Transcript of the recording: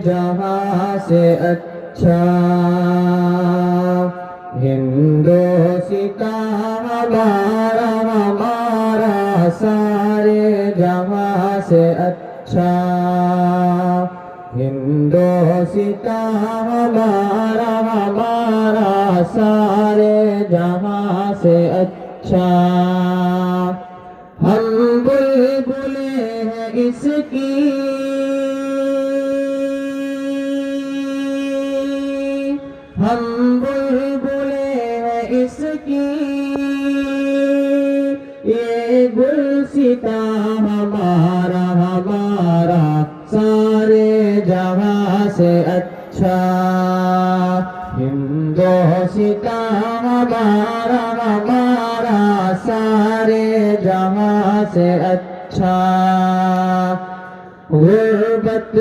जहां से अच्छा। हिंदोसिता हमारा हमारा सारे जहां से अच्छा। हिंदोसिता हमारा हमारा सारे जहां से अच्छा। हम बुलबुले हैं इसकी हम बुलबुले हैं इसकी। ये गुलसिता हमारा हमारा सारे जहां से अच्छा। हिंदोसिता हमारा हमारा सारे जहां से अच्छा।